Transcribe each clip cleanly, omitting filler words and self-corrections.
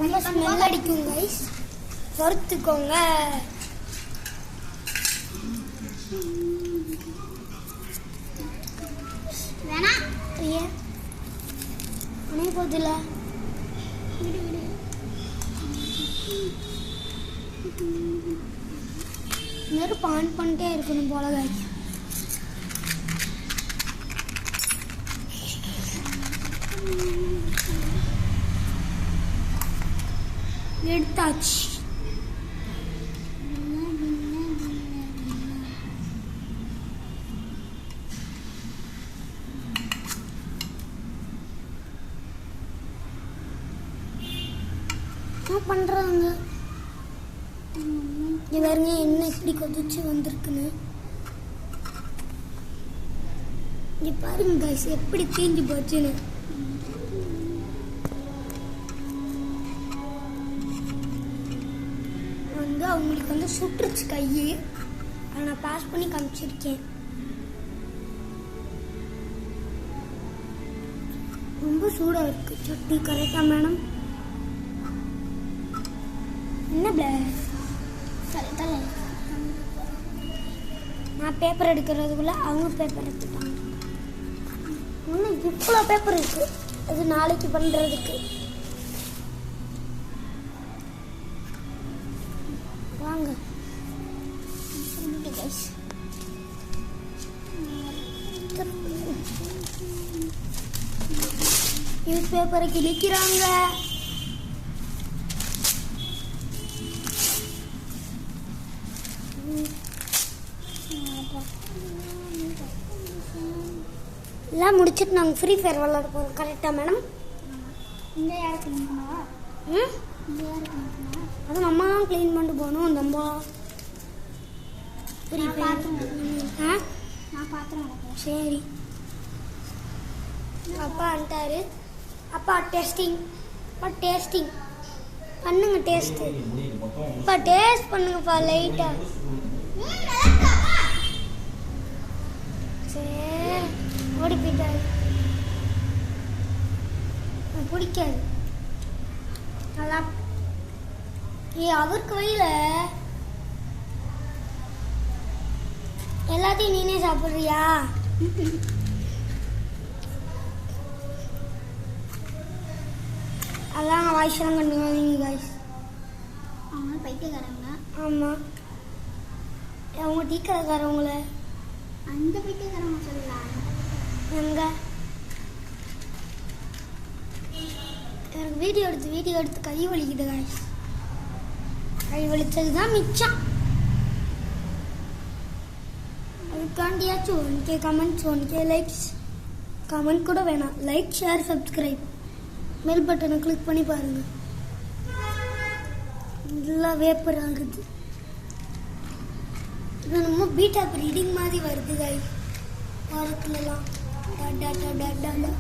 நல்லா ஸ்மெல் அடிக்கும் கைஸ், வறுத்துக்கோங்க. வேணா ஏன் அணைய போதில்ல, விடு விடு. நெருப்பு ஆன் பண்ணிட்டே இருக்கணும் போல கைஸ். எடுத்தாச்சு. என்ன பண்றாங்க இவருங்க? என்ன இப்படி கொதிச்சு வந்திருக்குன்னு இங்க பாருங்க கைஸ், எப்படி தீஞ்சு போச்சுன்னு. வந்து அவங்களுக்கு வந்து சுட்டுருச்சு கையை, அதை நான் பாஸ் பண்ணி காமிச்சிருக்கேன். ரொம்ப சூடா இருக்கு சட்டி. கரெக்டா மேடம்? என்ன பிளாக் தலை நான் பேப்பர் எடுக்கிறதுக்குள்ள அவங்க பேப்பர் எடுத்துட்டாங்க. இன்னும் இவ்வளோ பேப்பர் இருக்கு, அது நாளைக்கு பண்றதுக்கு. வாங்க கைஸ். நியூஸ் பேப்பரை கிழிக்கிறாங்க. எல்லாம் முடிச்சுட்டு நாங்கள் ஃப்ரீ ஃபயர் விளாட போகிறோம். கரெக்டா மேடம்? இந்த யாரை க்ளீன் பண்ணவா? ம், இந்த யாரை க்ளீன் பண்ணவா? அது நம்ம தான் க்ளீன் பண்ணிட்டு போகணும். நம்ம ஃப்ரீ நான் ஃபயர். பாத்திரம் ஆ நான் பாத்திரம் வளர்க்குறேன். சரி. அப்பா வந்துட்டாரு. அப்பா டேஸ்டிங், அப்பா டேஸ்டிங் பண்ணுங்க. டேஸ்ட்டு அப்பா டேஸ்ட் பண்ணுங்கப்பா லைட்டா. சரி ஓடி போயிட்டாரு. எனக்கு பிடிக்காது. நல்லா அவருக்கு வழியில எல்லாத்தையும் நீனே சாப்பிட்றியா? அதான் வாய்ஸ்லாம் கண்டுக்காதீங்க கைஸ். அவங்க பைத்தியக்காரங்க. ஆமாம், அவங்க டீ கடைக்காரவங்கள அந்த பைத்தியக்காரங்க சொல்லலாம். எங்க எனக்கு வீடியோ எடுத்து கை வலிக்குது கைஸ். கை வலிச்சது தான் மிச்சம். அதுக்காண்டியாச்சும் 1K comments, 1K likes. Comment கூட வேணாம், லைக், ஷேர், சப்ஸ்கிரைப், பெல் பட்டனை கிளிக் பண்ணி பாருங்க. இதெல்லாம் வேப்பர் ஆகுது. இது நம்ம பீட்டாப் ரீடிங் மாதிரி வருது கைஸ். வாரத்துலலாம் டா டா டா டா டா.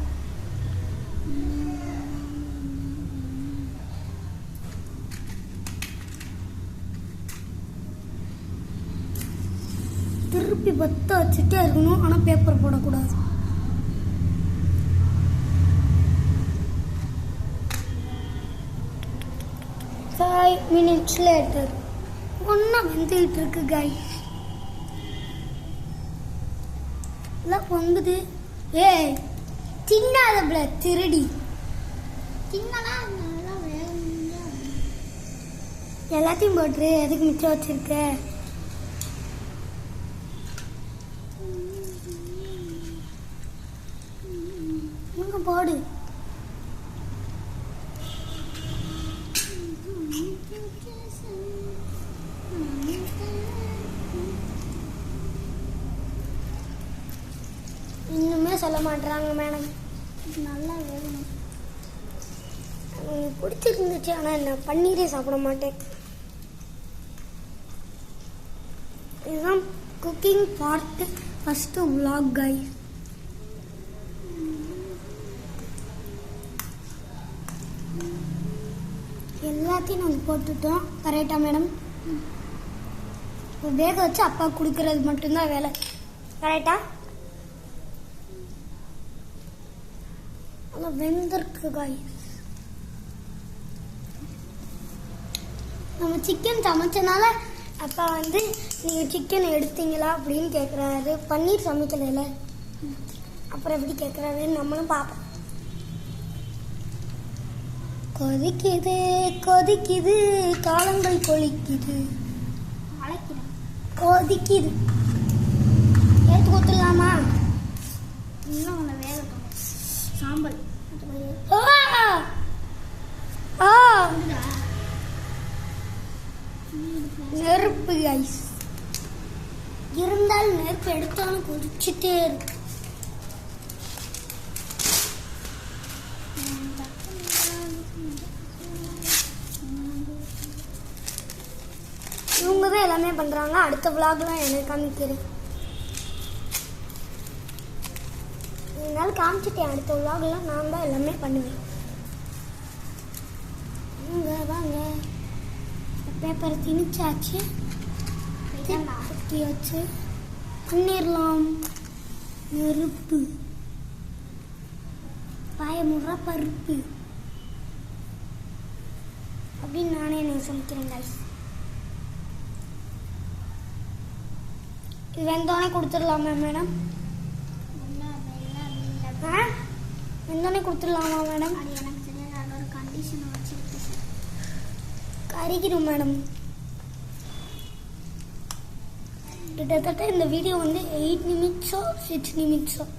திருப்பி பத்த வச்சுட்டே இருக்கணும், ஆனால் பேப்பர் போடக்கூடாது. Five minutes later, ஒன்னா வெந்துகிட்டு இருக்கு கைஸ். எல்லாம் பொங்குது. ஏய் தின்னாத திருடி. சின்னலா நல்லா வேக எல்லாத்தையும் போட்டுரு. எதுக்கு மிச்சம் வச்சிருக்க? இங்க போடு. இன்னுமே சொல்ல மாட்டாங்க மேடம். நல்லா வேகணும். எனக்கு பிடிச்சிருந்துச்சு, ஆனால் என்ன பன்னீரே சாப்பிட மாட்டேன். இதுதான் cooking part first vlog guys. எல்லாத்தையும் நாங்கள் போட்டுட்டோம். கரெக்டா மேடம்? வேக வச்சு அப்பா கொடுக்கறது மட்டும்தான் வேலை. கரெக்டா? நல்லா வெந்திருக்கு guys. நம்ம சிக்கன் சமைச்சனால அப்பா வந்து நீங்கள் சிக்கன் எடுத்தீங்களா அப்படின்னு கேட்குறாரு. பன்னீர் சமைக்கலைல அப்புறம் எப்படி கேட்குறாருன்னு நம்மளும் பார்ப்போம். கொதிக்குது கொதிக்குது காலங்கள் கொலிக்குது அழைக்கிறேன். கொதிக்குது. எடுத்து கொடுத்துடலாமா? இன்னும் உன்னை வேகட்டும். சாம்பல் நெருப்பு ஐஸ் இருந்தால் நெருப்பு எடுத்தாலும் குடிச்சிட்டே இருக்கு. இவங்க தான் எல்லாமே பண்றாங்க. அடுத்த விளாக்லாம் எனக்கு காமிக்கிறேன். இதனால காமிச்சிட்டேன். அடுத்த விளாக்லாம் நான் தான் எல்லாமே பண்ணுவேன். இங்க வாங்க. பேப்பரை திணிச்சாச்சு, வச்சு பண்ணிடலாம். நெருப்பு பாயமுற பருப்பு அப்படின்னு நானே நான் சமைக்கிறேன் கைஸ். இது வெந்தோடனே கொடுத்துடலாமா மேடம்? வெந்தோடனே கொடுத்துடலாமா மேடம்? அது எனக்கு தெரியாது. ஒரு கண்டிஷனை வச்சுருக்கு. கறிக்கிறோம் மேடம். கிட்டத்தட்ட இந்த வீடியோ வந்து 8 நிமிஷம் 6 நிமிஷம்